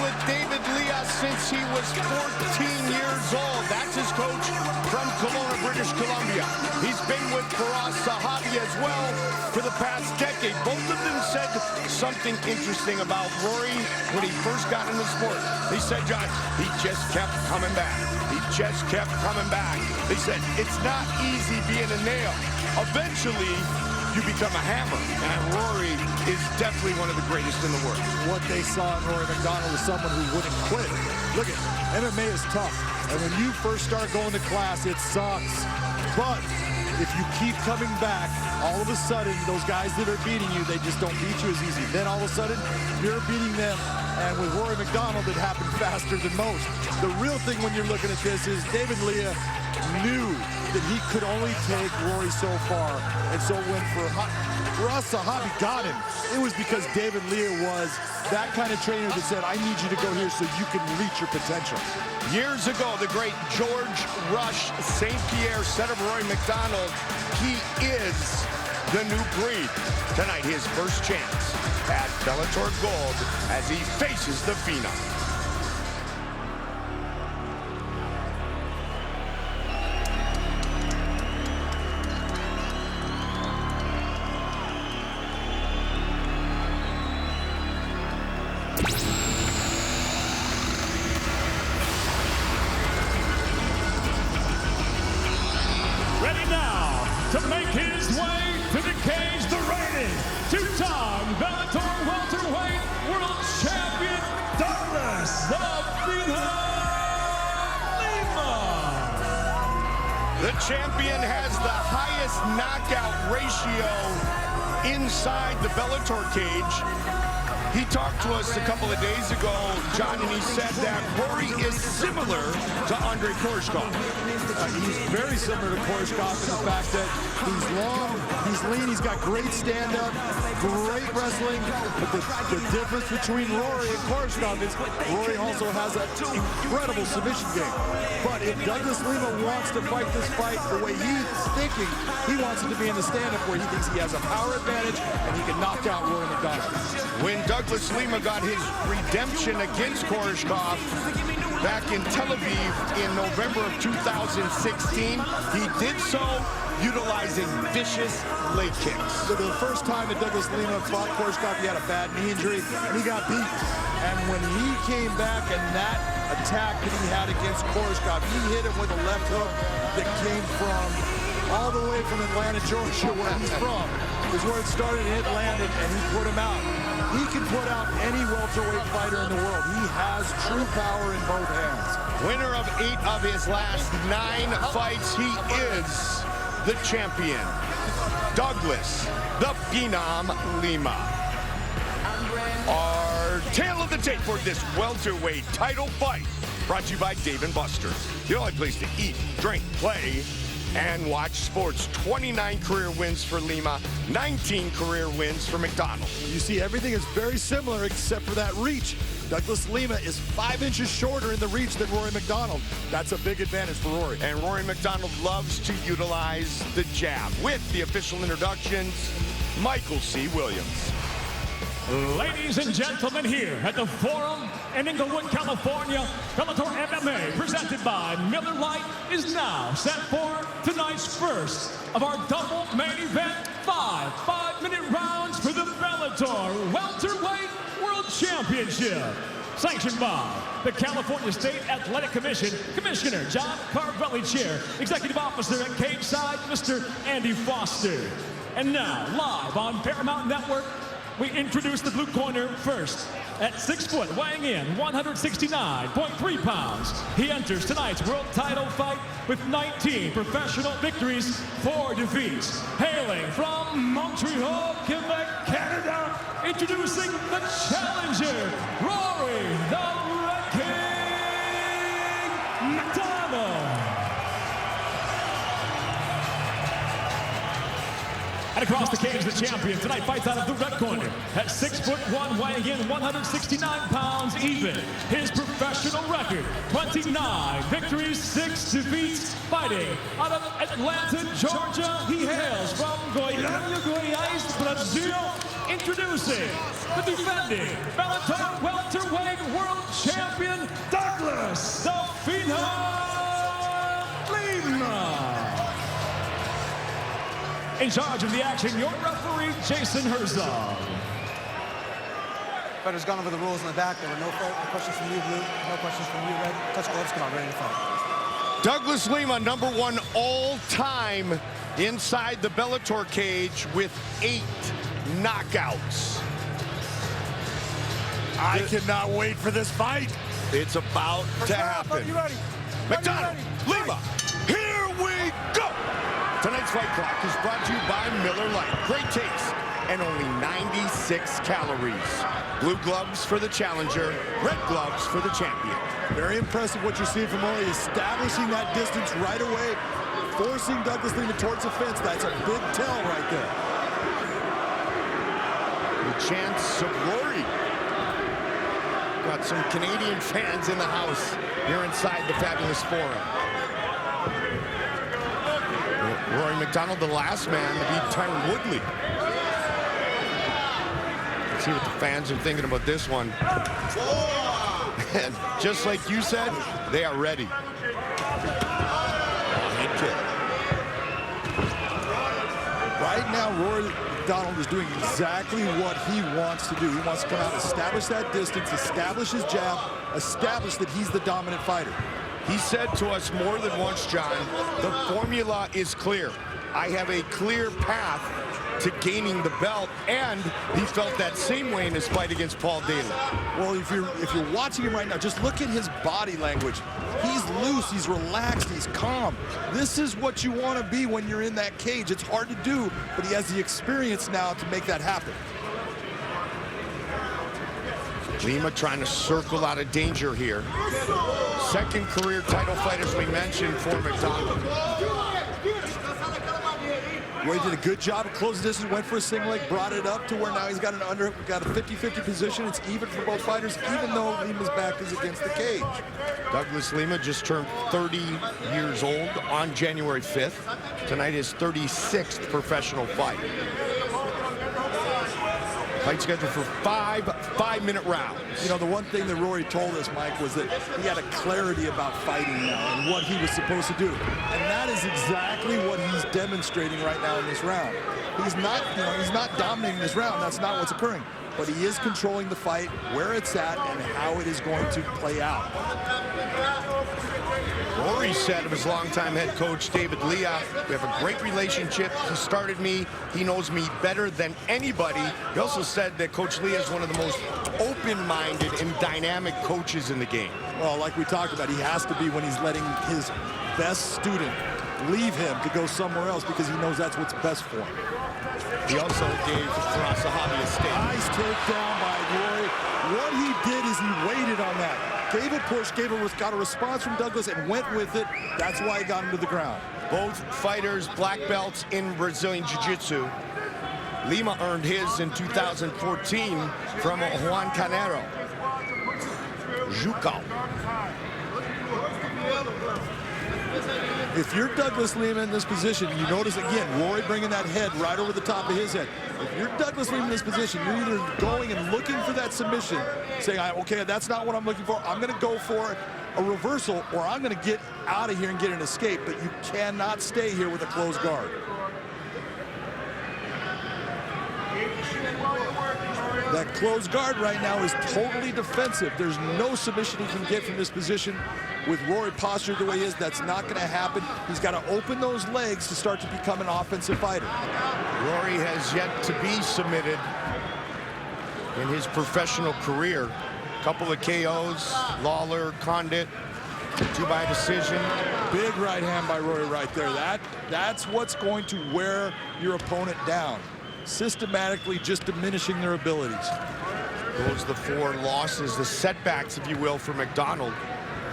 with David Lea since he was 14 years old. That's his coach from Kelowna, British Columbia. He's been with Firas Zahabi as well for the past decade. Both of them said something interesting about Rory when he first got in the sport. They said, John, he just kept coming back. He just kept coming back. They said, it's not easy being a nail. Eventually, you become a hammer, and Rory is definitely one of the greatest in the world. What they saw in Rory MacDonald is someone who wouldn't quit. Look at MMA is tough, and when you first start going to class, it sucks. But if you keep coming back, all of a sudden, those guys that are beating you, they just don't beat you as easy. Then all of a sudden, you're beating them, and with Rory MacDonald, it happened faster than most. The real thing when you're looking at this is David Lea knew that he could only take Rory so far. And so when Firas Zahabi got him, it was because David Lea was that kind of trainer that said, I need you to go here so you can reach your potential. Years ago, the great George Rush St. Pierre said of Rory MacDonald, he is the new breed. Tonight, his first chance at Bellator Gold as he faces the Phenom. Ready now to make his way to the cage, the reigning two-time Bellator welterweight world champion, Douglas the Phenom Lima. The champion has the highest knockout ratio inside the Bellator cage. He talked to us a couple of days ago, John, and he said that Rory is similar to Andre Koreshkov. He's very similar to Koreshkov in the fact that he's long, he's lean, he's got great stand-up, great wrestling. But the difference between Rory and Koreshkov is Rory also has an incredible submission game. But if Douglas Lima wants to fight this fight the way he's thinking, he wants it to be in the stand-up where he thinks he has a power advantage and he can knock out Rory MacDonald. When Douglas Lima got his redemption against Koreshkov back in Tel Aviv in November of 2016, he did so utilizing vicious leg kicks. So the first time that Douglas Lima fought Koreshkov, he had a bad knee injury and he got beat. And when he came back and that attack that he had against Koreshkov, he hit him with a left hook that came from all the way from Atlanta, Georgia, where he's from, is where it started and it landed, and he put him out. He can put out any welterweight fighter in the world. He has true power in both hands. Winner of 8 of his last 9 fights, he is the champion, Douglas the Phenom Lima. Our tale of the tape for this welterweight title fight brought to you by Dave & Buster's, the only place to eat, drink, play, and watch sports. 29 career wins for Lima, 19 career wins for MacDonald. You see, everything is very similar except for that reach. Douglas Lima is 5 inches shorter in the reach than Rory MacDonald. That's a big advantage for Rory. And Rory MacDonald loves to utilize the jab. With the official introductions, Michael C. Williams. Ladies and gentlemen, here at the Forum in Inglewood, California, Bellator MMA, presented by Miller Lite, is now set for tonight's first of our double main event, 5 5-minute rounds for the Bellator Welterweight World Championship. Sanctioned by the California State Athletic Commission, Commissioner John Carvelli, Chair, Executive Officer at Cage Side, Mr. Andy Foster. And now, live on Paramount Network, we introduce the blue corner first. At 6 foot, weighing in 169.3 pounds, he enters tonight's world title fight with 19 professional victories, 4 defeats. Hailing from Montreal, Quebec, Canada, introducing the challenger, Rory the Red King MacDonald. And across the cage, the champion tonight fights out of the red corner at 6'1", weighing in 169 pounds even. His professional record, 29 victories, 6 defeats, fighting out of Atlanta, Georgia. He hails from Goiânia, Goiás, Brazil. Introducing the defending Bellator welterweight world champion, Douglas "The Phenom" Lima. In charge of the action, your referee, Jason Herzog. Fighter's gone over the rules in the back. There were no questions from you, Blue. No questions from you, Red. Touch gloves, come on, ready to fight. Douglas Lima, #1 all-time inside the Bellator cage with 8 knockouts. I cannot wait for this fight. It's about to happen. MacDonald, Lima, here we go. Tonight's fight clock is brought to you by Miller Lite. Great taste and only 96 calories. Blue gloves for the challenger, red gloves for the champion. Very impressive what you're seeing from RORY, establishing that distance right away, forcing Douglas Lima towards the fence. That's a big tell right there. The chance of RORY. Got some Canadian fans in the house here inside the fabulous forum. Rory MacDonald, the last man to beat Tyron Woodley. Let's see what the fans are thinking about this one. And just like you said, they are ready. Head kick. Right now, Rory MacDonald is doing exactly what he wants to do. He wants to come out, establish that distance, establish his jab, establish that he's the dominant fighter. He said to us more than once, John, the formula is clear. I have a clear path to gaining the belt, and he felt that same way in his fight against Paul Daly. Well, if you're watching him right now, just look at his body language. He's loose, he's relaxed, he's calm. This is what you want to be when you're in that cage. It's hard to do, but he has the experience now to make that happen. Lima trying to circle out of danger here. Second career title fight, as we mentioned, for MacDonald. Rory did a good job of closing distance, went for a single leg, brought it up to where now he's got a 50-50 position. It's even for both fighters, even though Lima's back is against the cage. Douglas Lima just turned 30 years old on January 5th. Tonight is 36th professional fight. Fight scheduled for 5 5-minute rounds. You know, the one thing that Rory told us, Mike, was that he had a clarity about fighting now and what he was supposed to do. And that is exactly what he's demonstrating right now in this round. He's not, he's not dominating this round. That's not what's occurring. But he is controlling the fight, where it's at, and how it is going to play out. Rory said of his longtime head coach, David Leah, we have a great relationship. He started me. He knows me better than anybody. He also said that Coach Leah is one of the most open-minded and dynamic coaches in the game. Well, like we talked about, he has to be when he's letting his best student leave him to go somewhere else because he knows that's what's best for him. He also gave Sahabi a stake. Nice takedown by Rory. What he did is he waited on that. Gave a push, got a response from Douglas and went with it. That's why he got him to the ground. Both fighters black belts in Brazilian Jiu-Jitsu. Lima earned his in 2014 from Juan Canero. Jucal. If you're Douglas Lima in this position, you notice again, Rory bringing that head right over the top of his head. If you're Douglas Lima in this position, you're either going and looking for that submission, saying, okay, that's not what I'm looking for. I'm going to go for a reversal, or I'm going to get out of here and get an escape, but you cannot stay here with a closed guard. That closed guard right now is totally defensive. There's no submission he can get from this position. With Rory postured the way he is, that's not going to happen. He's got to open those legs to start to become an offensive fighter. Rory has yet to be submitted in his professional career. Couple of KOs, Lawler, Condit, 2 by decision. Big right hand by Rory right there. That's what's going to wear your opponent down. Systematically just diminishing their abilities. Those are the 4 losses, the setbacks, if you will, for MacDonald.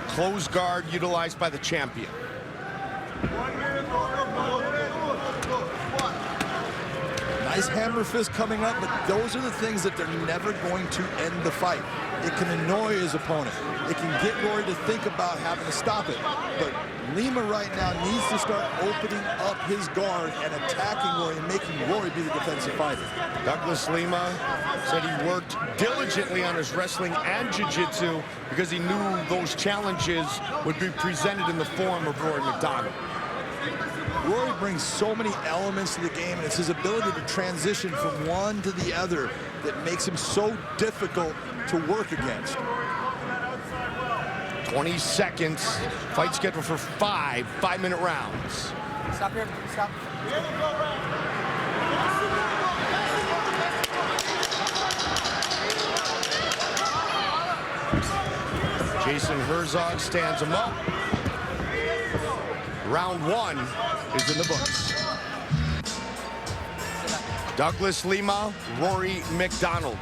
Close guard utilized by the champion. Nice hammer fist coming up, but those are the things that they're never going to end the fight. It can annoy his opponent. It can get Rory to think about having to stop it. But Lima right now needs to start opening up his guard and attacking Rory and making Rory be the defensive fighter. Douglas Lima said he worked diligently on his wrestling and jiu-jitsu because he knew those challenges would be presented in the form of Rory MacDonald. Rory brings so many elements to the game, and it's his ability to transition from one to the other that makes him so difficult to work against. 20 seconds. Fight scheduled for 5-minute rounds. Stop here. Stop. Jason Herzog stands him up. Round 1 is in the books. Douglas Lima, Rory MacDonald.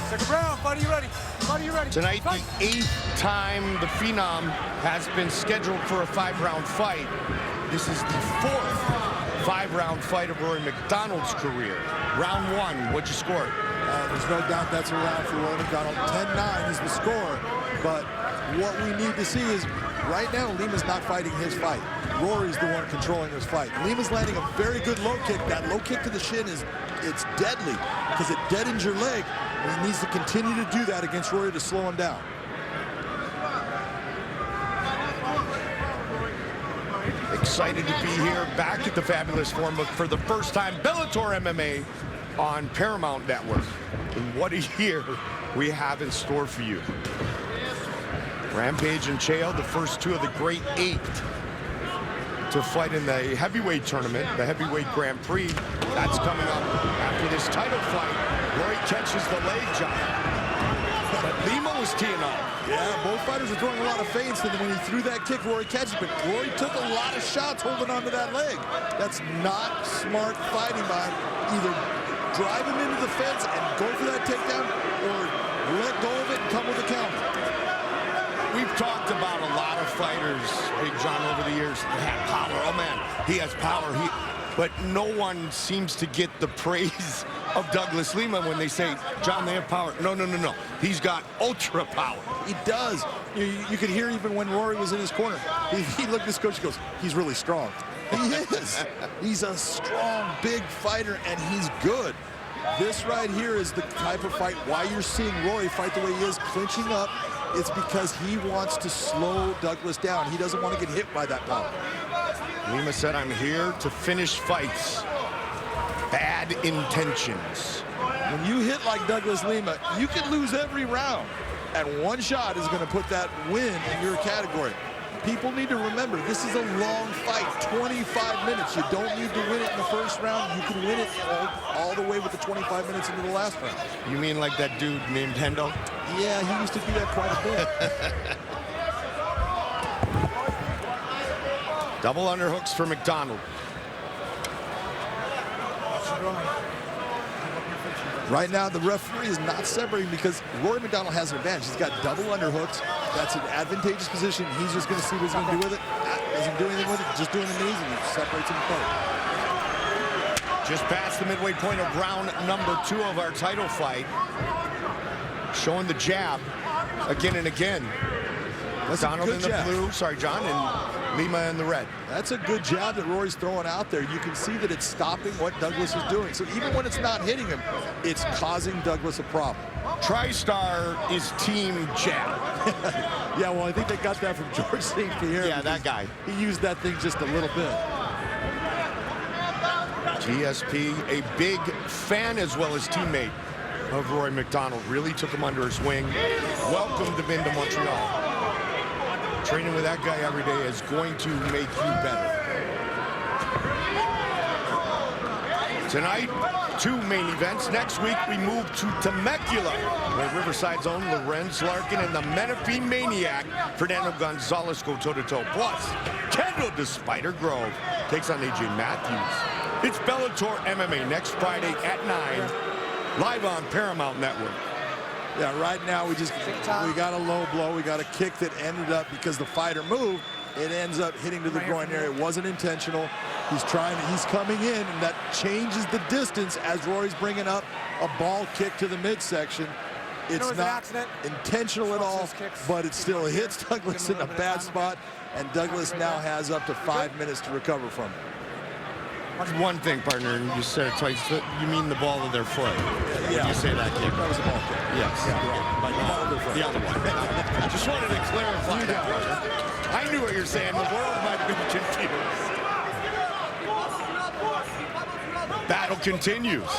Second round. Buddy, you ready? Buddy, you ready? Tonight, the 8th time the Phenom has been scheduled for a 5-round fight. This is the 4th 5-round fight of Rory MacDonald's career. Round 1, what'd you score? There's no doubt that's a round for Rory MacDonald. 10-9 is the score, but what we need to see is right now Lima's not fighting his fight. Rory's the one controlling his fight. Lima's landing a very good low kick. That low kick to the shin it's deadly because it deadens your leg. And he needs to continue to do that against Rory to slow him down. Excited to be here back at the Fabulous Forum for the first time, Bellator MMA on Paramount Network. And what a year we have in store for you. Rampage and Chael, the first 2 of the Great 8 to fight in the heavyweight tournament, the heavyweight Grand Prix. That's coming up after this title fight. Rory catches the leg, John. But Lima was teeing off. Yeah, both fighters are throwing a lot of feints, and then when he threw that kick, Rory catches, but Rory took a lot of shots holding onto that leg. That's not smart fighting by him. Either drive him into the fence and go for that takedown, or let go of it and come with a counter. We've talked about a lot of fighters, Big John, over the years that have power. Oh, man, he has power. But no one seems to get the praise of Douglas Lima when they say, John, they have power. No. He's got ultra power. He does. You could hear even when Rory was in his corner. He looked at his coach and goes, he's really strong. He is. He's a strong, big fighter, and he's good. This right here is the type of fight why you're seeing Rory fight the way he is, clinching up. It's because he wants to slow Douglas down. He doesn't want to get hit by that power. Lima said, I'm here to finish fights. Bad intentions. When you hit like Douglas Lima, you can lose every round. And one shot is going to put that win in your category. People need to remember, this is a long fight, 25 minutes. You don't need to win it in the first round. You can win it all the way with the 25 minutes into the last round. You mean like that dude named Hendo? Yeah, he used to do that quite a bit. Double underhooks for MacDonald. Right now, the referee is not separating because Rory MacDonald has an advantage. He's got double underhooks. That's an advantageous position. He's just going to see what he's going to do with it. Doesn't do anything with it, just doing the knees, and he separates him apart. Just past the midway point of round number 2 of our title fight. Showing the jab again and again. MacDonald in the blue, sorry, John, and Lima in the red. That's a good jab that Rory's throwing out there. You can see that it's stopping what Douglas is doing. So even when it's not hitting him, it's causing Douglas a problem. TriStar is team jab. Yeah, well, I think they got that from George St. Pierre. Yeah, that guy. He used that thing just a little bit. GSP, a big fan as well as teammate of Rory MacDonald. Really took him under his wing. Welcomed him into Montreal. Training with that guy every day is going to make you better. Tonight, 2 main events. Next week, we move to Temecula, where Riverside's own Lorenz Larkin and the Menifee Maniac, Fernando Gonzalez, go toe-to-toe. Plus, Kendall the Spider Grove takes on AJ Matthews. It's Bellator MMA next Friday at 9, live on Paramount Network. Yeah, right now we got a low blow. We got a kick that ended up because the fighter moved. It ends up hitting to the groin area. It wasn't intentional. He's coming in, and that changes the distance as Rory's bringing up a ball kick to the midsection. It's not intentional at all, but it still hits Douglas in a bad spot, and Douglas now has up to 5 minutes to recover from it. One thing, partner, and you said it twice. You mean the ball of their foot? Yeah. When you say that kick. That was a ball kick. Yes. Yeah, But the other one. Just wanted to clarify that, partner. I knew what you're saying. The world might have been confused. Battle continues.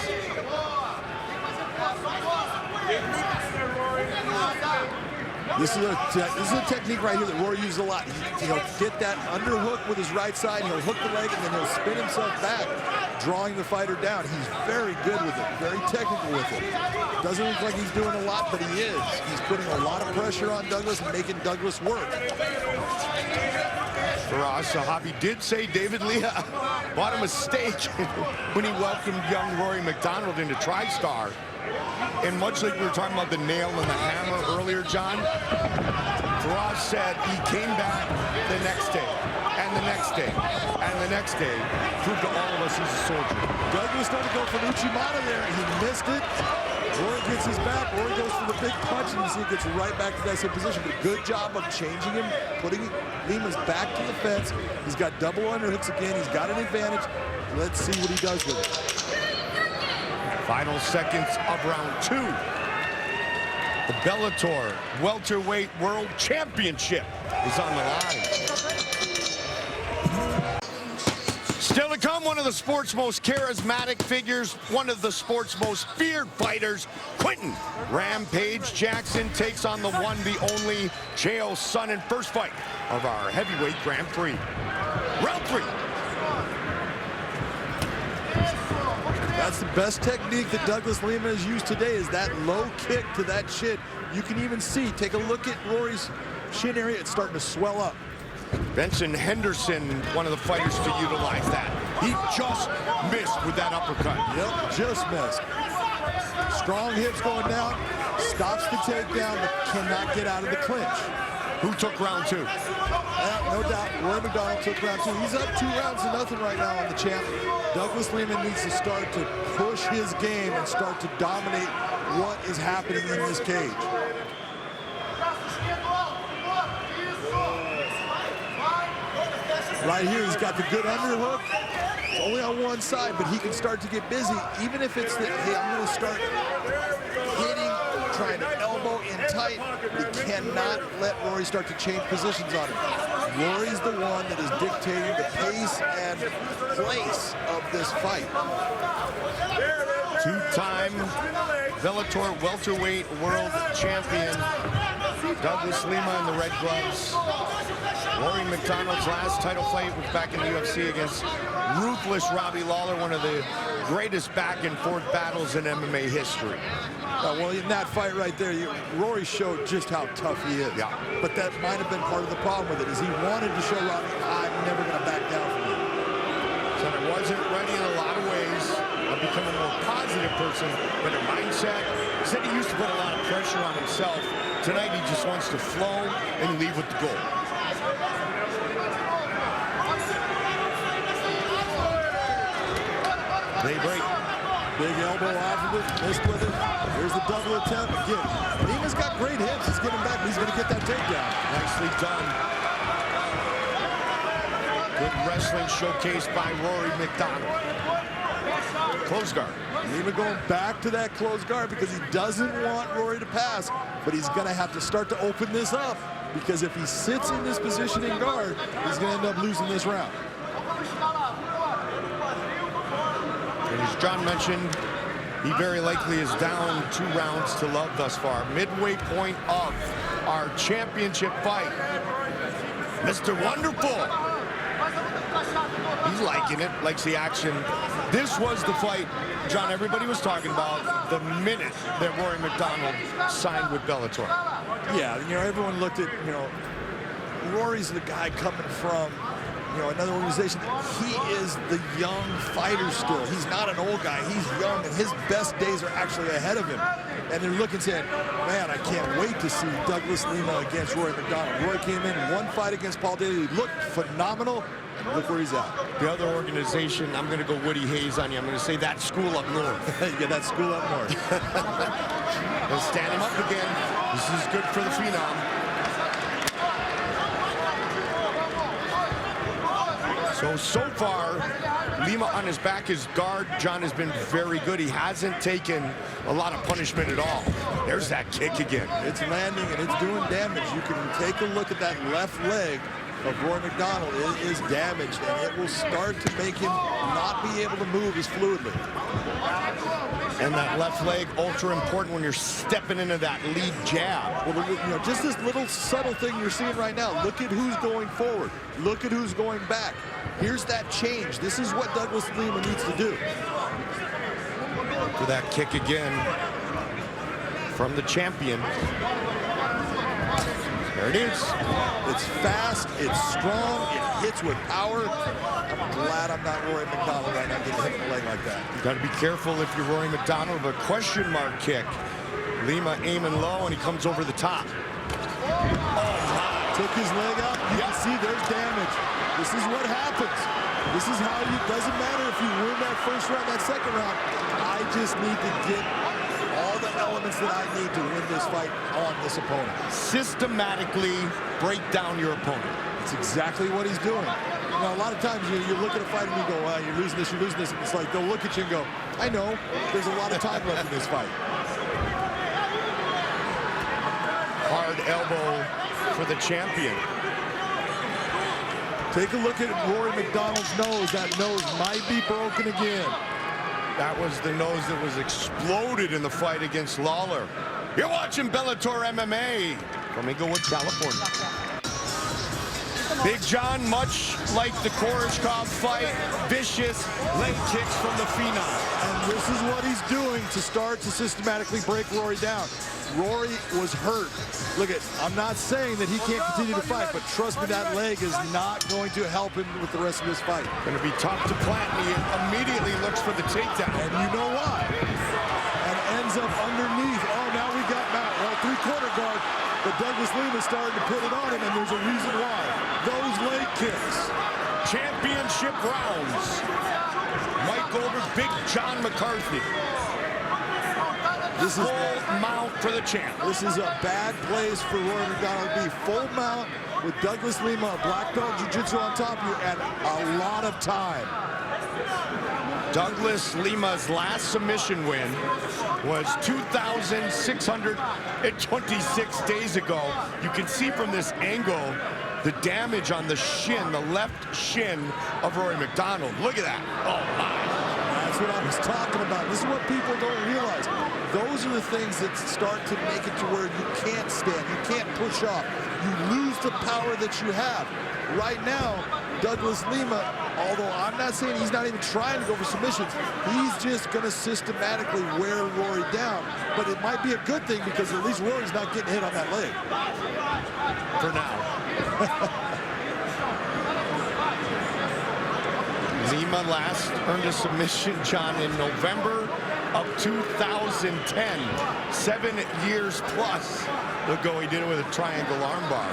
This is a technique right here that Rory uses a lot. He'll get that underhook with his right side, he'll hook the leg, and then he'll spin himself back, drawing the fighter down. He's very good with it, very technical with it. Doesn't look like he's doing a lot, but he is. He's putting a lot of pressure on Douglas and making Douglas work. Sahabi did say David Leah bought a mistake when he welcomed young Rory MacDonald into TriStar. And much like we were talking about the nail and the hammer earlier, John, Faraz said he came back the next day, and the next day, and the next day, proved to all of us he's a soldier. Douglas started to go for Uchimata there. He missed it. Rory gets his back. Rory goes for the big punch, and you see he gets right back to that same position. But good job of changing him, putting Lima's back to the fence. He's got double underhooks again. He's got an advantage. Let's see what he does with it. Final seconds of round 2. The Bellator Welterweight World Championship is on the line. Still to come, one of the sport's most charismatic figures, one of the sport's most feared fighters, Quentin Rampage Jackson takes on the one, the only Chael Sonnen. First fight of our heavyweight Grand Prix. Round 3. That's the best technique that Douglas Lima has used today, is that low kick to that shin. You can even see, take a look at Rory's shin area, it's starting to swell up. Benson Henderson, one of the fighters to utilize that. He just missed with that uppercut. Yep, just missed. Strong hips going down, stops the takedown, but cannot get out of the clinch. Who took round 2? No doubt, Rory MacDonald took round 2. He's up 2 rounds to nothing right now on the champ. Douglas Lima needs to start to push his game and start to dominate what is happening in this cage. Right here, he's got the good underhook. It's only on one side, but he can start to get busy, even if it's the, hey, I'm going to start hitting, trying to elbow in tight. He cannot let Rory start to change positions on him. Rory's the one that is dictating the pace and place of this fight. Two-time Bellator welterweight world champion Douglas Lima in the red gloves. Rory MacDonald's last title fight was back in the UFC against ruthless Robbie Lawler, one of the greatest back-and-forth battles in MMA history. Well, in that fight right there, Rory showed just how tough he is. Yeah. But that might have been part of the problem with it, is he wanted to show Robbie, I'm never going to back down from you. So it wasn't ready in a lot of ways of becoming a more positive person, but her mindset, said he used to put a lot of pressure on himself. Tonight he just wants to flow and leave with the goal. They break. Big elbow off of it, missed with it. Here's the double attempt. Again, Lima's got great hips. He's getting back, he's going to get that takedown. Nicely done. Good wrestling showcased by Rory MacDonald. Close guard. Lima going back to that closed guard because he doesn't want Rory to pass, but he's going to have to start to open this up, because if he sits in this position in guard, he's going to end up losing this round. And as John mentioned, he very likely is down 2 rounds to love thus far. Midway point of our championship fight. Mr. Wonderful. He's liking it, likes the action. This was the fight, John, everybody was talking about the minute that Rory MacDonald signed with Bellator. Yeah, everyone looked at, Rory's the guy coming from another organization. He is the young fighter still. He's not an old guy. He's young, and his best days are actually ahead of him. And they're looking saying, man, I can't wait to see Douglas Lima against Rory MacDonald. Rory came in one fight against Paul Daly. He looked phenomenal. And look where he's at. The other organization, I'm going to go Woody Hayes on you. I'm going to say that school up north. Yeah, that school up north. They'll stand him up again. This is good for the Phenom. So far, Lima on his back, his guard, John, has been very good. He hasn't taken a lot of punishment at all. There's that kick again. It's landing and it's doing damage. You can take a look at that left leg of Rory MacDonald. It is damaged, and it will start to make him not be able to move as fluidly. And that left leg, ultra important when you're stepping into that lead jab. Well, just this little subtle thing you're seeing right now. Look at who's going forward. Look at who's going back. Here's that change. This is what Douglas Lima needs to do. For that kick again from the champion. There it is. It's fast, it's strong, it hits with power. I'm glad I'm not Rory MacDonald right now getting hit in the leg like that. You got to be careful if you're Rory MacDonald of a question mark kick. Lima aiming low, and he comes over the top. Took his leg out. You can see there's damage. This is what happens. This is how you, doesn't matter if you win that first round, that second round. I just need to get all the elements that I need to win this fight on this opponent. Systematically break down your opponent. It's exactly what he's doing. A lot of times you look at a fight and you go, well, you're losing this, you're losing this. It's like they'll look at you and go, I know, there's a lot of time left in this fight. Hard elbow for the champion. Take a look at Rory MacDonald's nose. That nose might be broken again. That was the nose that was exploded in the fight against Lawler. You're watching Bellator MMA from Inglewood, California. Big John, much like the Koreshkov fight, vicious leg kicks from the Phenom. And this is what he's doing to start to systematically break Rory down. Rory was hurt. Look at, I'm not saying that he can't continue to fight, but trust me, that leg is not going to help him with the rest of this fight. Going to be tough to plant, and he immediately looks for the takedown. And you know why? And ends up underneath. Oh, now we got Matt. Well, three-quarter guard, but Douglas Lima started to put it on him, and there's a reason why. Those leg kicks. Championship rounds. Mike Goldberg, Big John McCarthy. This is full mount for the champ. This is a bad place for Rory MacDonald to be. Full mount with Douglas Lima, a black belt jiu-jitsu on top of you, and a lot of time. Douglas Lima's last submission win was 2,626 days ago. You can see from this angle the damage on the shin, the left shin of Rory MacDonald. Look at that. Oh, my. That's what I was talking about. This is what people don't realize. Those are the things that start to make it to where you can't stand, you can't push off. You lose the power that you have. Right now, Douglas Lima, although I'm not saying he's not even trying to go for submissions, he's just going to systematically wear Rory down. But it might be a good thing because at least Rory's not getting hit on that leg. For now. Lima last earned a submission, John, in November of 2010. 7 years plus ago, he did it with a triangle armbar.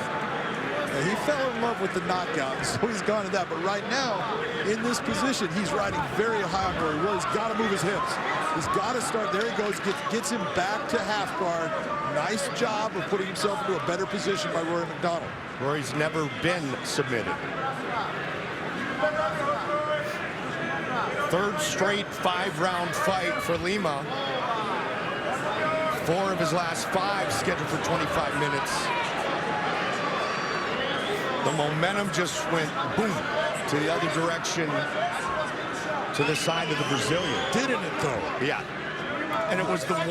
He fell in love with the knockout, so he's gone to that. But right now, in this position, he's riding very high on Rory. Well, he's got to move his hips. He's got to start. There he goes. Gets him back to half guard. Nice job of putting himself into a better position by Rory MacDonald. Rory's never been submitted. Third straight 5-round fight for Lima. 4 of his last 5 scheduled for 25 minutes. The momentum just went boom to the other direction, to the side of the Brazilian. Didn't it though? Yeah. And it was that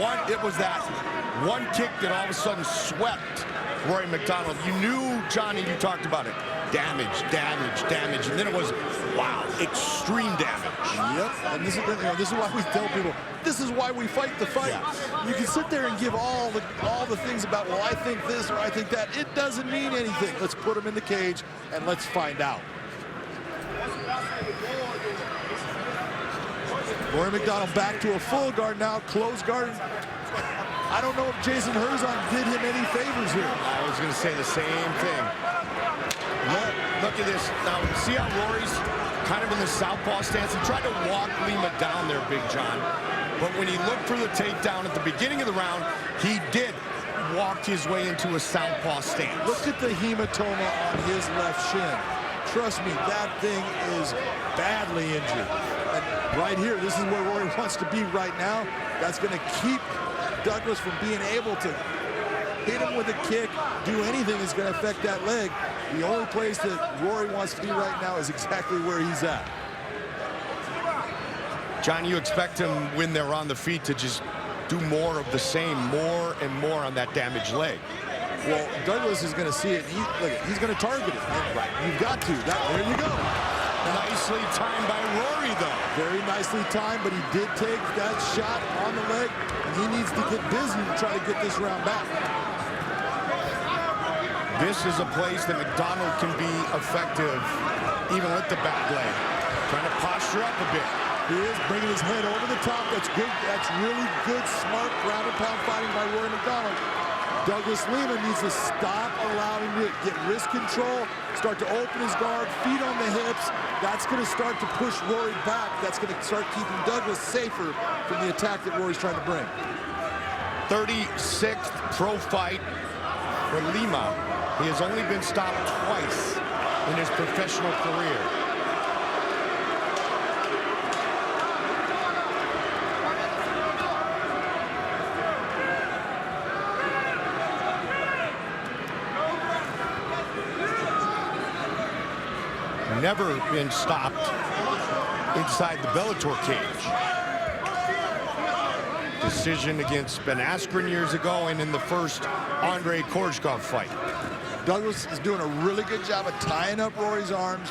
one kick that all of a sudden swept Rory MacDonald. You knew, Johnny, you talked about it. Damage, damage, damage. And then it was, wow, extreme damage. Yep. And this is why we tell people, this is why we fight the fight. Yeah. You can sit there and give all the things about, well, I think this or I think that. It doesn't mean anything. Let's put them in the cage and let's find out. Rory MacDonald back to a full guard now, close guard. I don't know if Jason Herzog did him any favors here. I was going to say the same thing. Look at this. Now, see how Rory's kind of in the southpaw stance? He tried to walk Lima down there, Big John. But when he looked for the takedown at the beginning of the round, he did walk his way into a southpaw stance. Look at the hematoma on his left shin. Trust me, that thing is badly injured. And right here, this is where Rory wants to be right now. That's going to keep Douglas from being able to hit him with a kick, do anything that's going to affect that leg. The only place that Rory wants to be right now is exactly where he's at. John, you expect him when they're on the feet to just do more of the same, more and more on that damaged leg. Well, Douglas is going to see it. He's going to target it. Right. You've got to. There you go. Nicely timed by Rory, though. Very nicely timed, but he did take that shot on the leg, and he needs to get busy to try to get this round back. This is a place that MacDonald can be effective, even with the back leg. Trying to posture up a bit. He is bringing his head over the top. That's good. That's really good, smart ground and pound fighting by Rory MacDonald. Douglas Lima needs to stop allowing him to get wrist control, start to open his guard, feet on the hips. That's going to start to push Rory back. That's going to start keeping Douglas safer from the attack that Rory's trying to bring. 36th pro fight for Lima. He has only been stopped twice in his professional career. Never been stopped inside the Bellator cage. Decision against Ben Askren years ago and in the first Andrei Korshkov fight. Douglas is doing a really good job of tying up Rory's arms,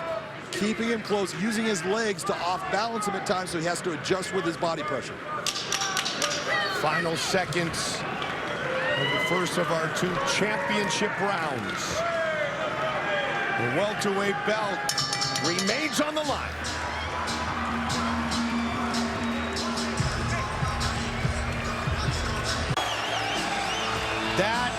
keeping him close, using his legs to off-balance him at times, so he has to adjust with his body pressure. Final seconds of the first of our two championship rounds. The welterweight belt remains on the line. That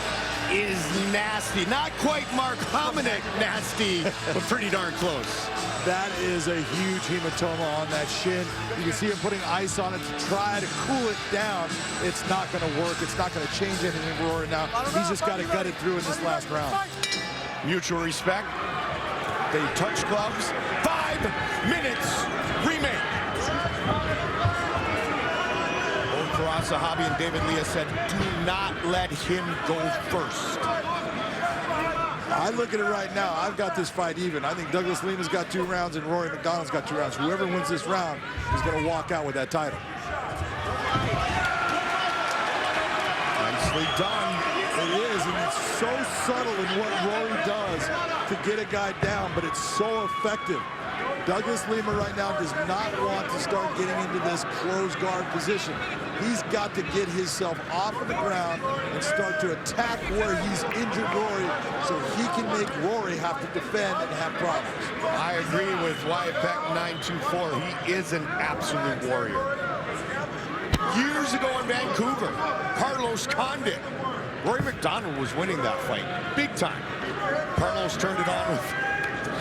is nasty. Not quite Mark Hominick nasty, but pretty darn close. That is a huge hematoma on that shin. You can see him putting ice on it to try to cool it down. It's not going to work. It's not going to change anything for Rory now. He's just got to gut it through in this last round. Mutual respect. They touch gloves. 5 minutes remain. Both Firas Zahabi and David Lea said, do not let him go first. I look at it right now. I've got this fight even. I think Douglas Lima's got 2 rounds and Rory MacDonald's got 2 rounds. Whoever wins this round is going to walk out with that title. Nicely done. It is, and it's so subtle in what Rory does to get a guy down, but it's so effective. Douglas Lima right now does not want to start getting into this closed guard position. He's got to get himself off of the ground and start to attack where he's injured Rory so he can make Rory have to defend and have problems. I agree with Wyatt Peck 924. He is an absolute warrior. Years ago in Vancouver, Carlos Condit. Rory MacDonald was winning that fight, big time. Carlos turned it on with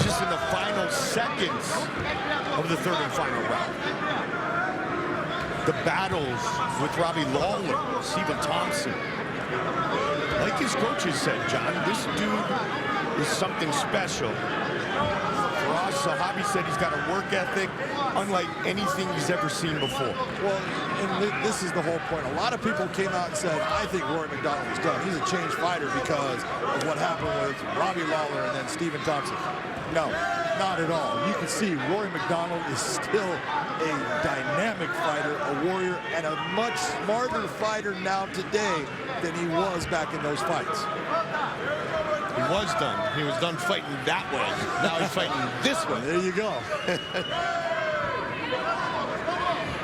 just in the final seconds of the 3rd and final round. The battles with Robbie Lawler, Stephen Thompson. Like his coaches said, John, this dude is something special. Firas Zahabi said he's got a work ethic unlike anything he's ever seen before. Well, and this is the whole point. A lot of people came out and said, I think Rory MacDonald was done. He's a changed fighter because of what happened with Robbie Lawler and then Stephen Thompson. No, not at all. You can see Rory MacDonald is still a dynamic fighter, a warrior, and a much smarter fighter now today than he was back in those fights. He was done. He was done fighting that way. Now he's fighting this way. There you go.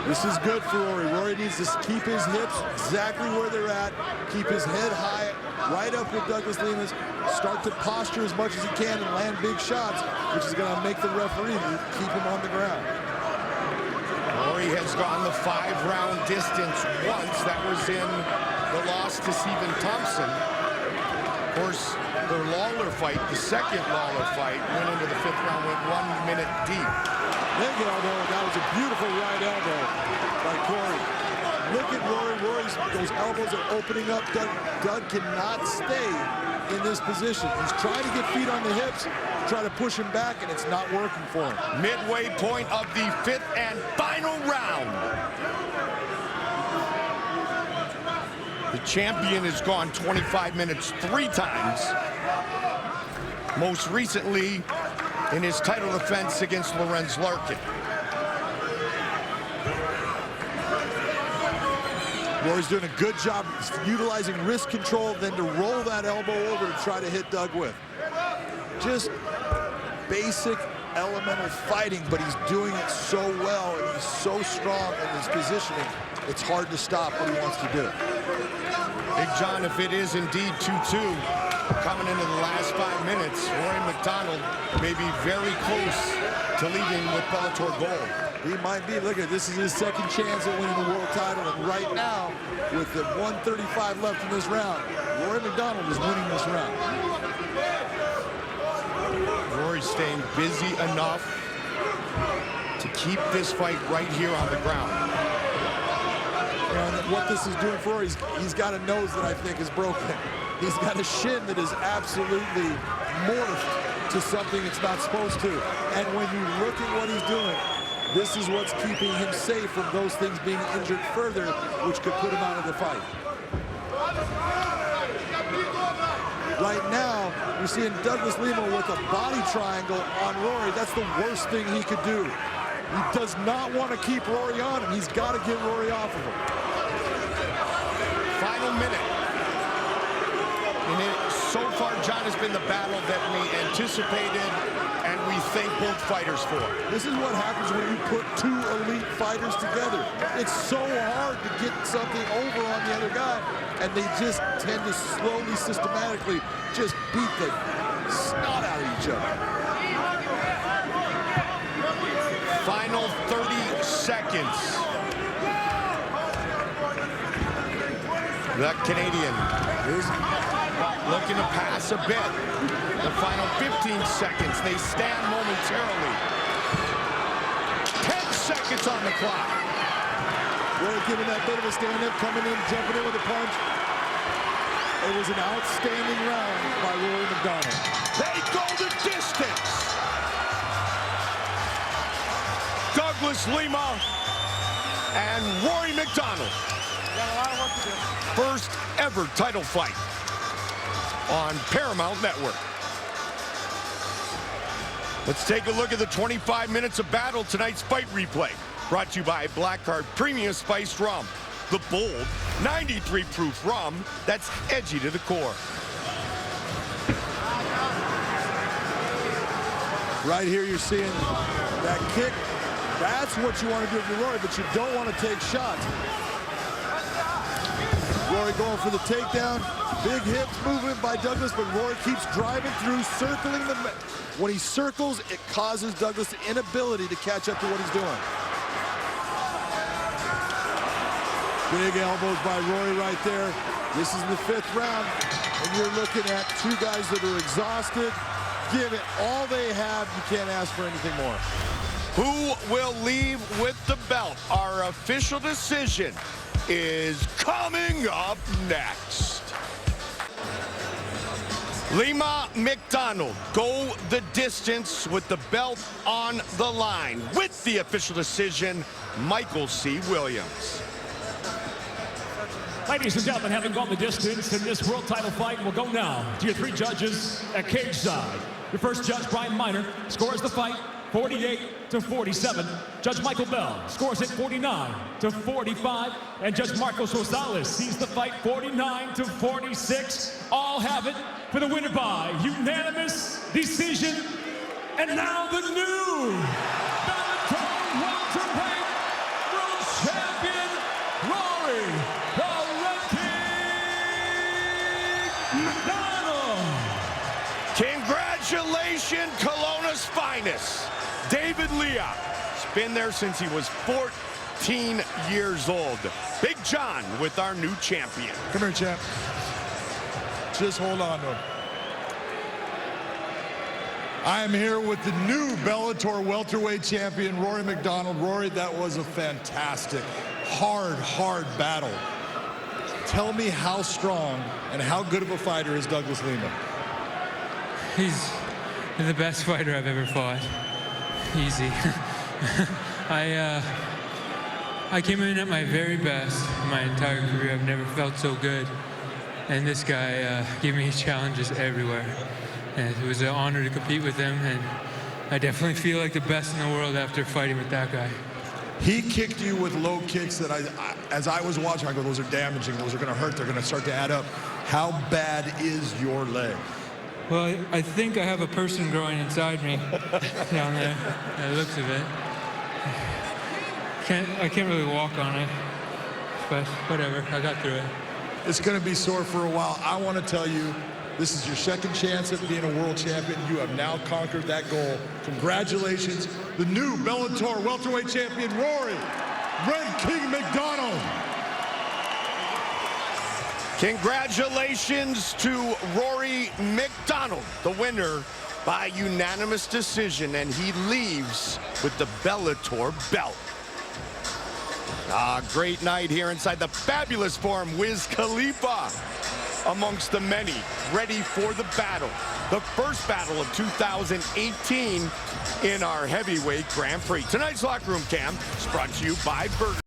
This is good for Rory. Rory needs to keep his hips exactly where they're at, keep his head high, right up with Douglas Lima's, start to posture as much as he can and land big shots, which is going to make the referee keep him on the ground. Rory has gone the 5-round distance once. That was in the loss to Stephen Thompson. Of course, the Lawler fight, the second Lawler fight, went into the 5th round, went 1 minute deep. Leg elbow, that was a beautiful right elbow by Corey. Look at Rory. Those elbows are opening up. Doug cannot stay in this position. He's trying to get feet on the hips, try to push him back, and it's not working for him. Midway point of the 5th and final round. The champion has gone 25 minutes 3 times. Most recently in his title defense against Lorenz Larkin. Rory's doing a good job utilizing wrist control, then to roll that elbow over to try to hit Doug with. Just basic elemental fighting, but he's doing it so well, and he's so strong in his positioning. It's hard to stop what he wants to do. Big John, if it is indeed 2-2, coming into the last 5 minutes, Rory MacDonald may be very close to leading with Bellator gold. He might be. Look at this, is his second chance at winning the world title, and right now, with the 1:35 left in this round, Rory MacDonald is winning this round. Rory's staying busy enough to keep this fight right here on the ground. And what this is doing for Rory, he's got a nose that I think is broken. He's got a shin that is absolutely morphed to something it's not supposed to. And when you look at what he's doing, this is what's keeping him safe from those things being injured further, which could put him out of the fight. Right now, you're seeing Douglas Lima with a body triangle on Rory. That's the worst thing he could do. He does not want to keep Rory on him. He's got to get Rory off of him. Final minute. And so far, John, has been the battle that we anticipated and we thank both fighters for. This is what happens when you put 2 elite fighters together. It's so hard to get something over on the other guy, and they just tend to slowly, systematically just beat the snot out of each other. Final 30 seconds. The Canadian is looking to pass a bit. The final 15 seconds, they stand momentarily. 10 seconds on the clock. Rory giving that bit of a stand-up, coming in, jumping in with a punch. It was an outstanding round by Rory MacDonald. They go the distance. Douglas Lima and Rory MacDonald. Got a lot of work to do. First ever title fight on Paramount Network. Let's take a look at the 25 minutes of battle, tonight's fight replay. Brought to you by Black Card Premium Spiced Rum. The bold 93 proof rum that's edgy to the core. Right here you're seeing that kick. That's what you want to do to Rory, but you don't want to take shots. Rory going for the takedown. Big hips movement by Douglas, but Rory keeps driving through, circling the... When he circles, it causes Douglas the inability to catch up to what he's doing. Big elbows by Rory right there. This is the 5th round, and you're looking at 2 guys that are exhausted. Give it all they have. You can't ask for anything more. Who will leave with the belt? Our official decision is coming up next. Lima MacDonald go the distance with the belt on the line. With the official decision, Michael C. Williams. Ladies and gentlemen, having gone the distance in this world title fight, we'll go now to your 3 judges at cage side. Your first judge, Brian Miner, scores the fight 48-47. Judge Michael Bell scores it 49-45. And Judge Marcos Rosales sees the fight 49-46. All have it for the winner by unanimous decision. And now the new Bellator welterweight world been there since he was 14 years old. Big John with our new champion. Come here, champ. Just hold on to him. I am here with the new Bellator welterweight champion, Rory MacDonald. Rory, that was a fantastic, hard battle. Tell me how strong and how good of a fighter is Douglas Lima? He's the best fighter I've ever fought. Easy. I came in at my very best in my entire career. I've never felt so good. And this guy gave me challenges everywhere. And it was an honor to compete with him, and I definitely feel like the best in the world after fighting with that guy. He kicked you with low kicks that as I was watching, I go, those are damaging, those are gonna hurt, they're gonna start to add up. How bad is your leg? Well, I think I have a person growing inside me down there, the looks of it. I can't really walk on it, but whatever, I got through it. It's gonna be sore for a while. I wanna tell you, this is your second chance at being a world champion. You have now conquered that goal. Congratulations, the new Bellator welterweight champion, Rory Red King MacDonald. Congratulations to Rory MacDonald, the winner by unanimous decision, and he leaves with the Bellator belt. A great night here inside the fabulous Forum. Wiz Khalifa amongst the many, ready for the battle. The first battle of 2018 in our heavyweight Grand Prix. Tonight's Locker Room Cam is brought to you by Burger.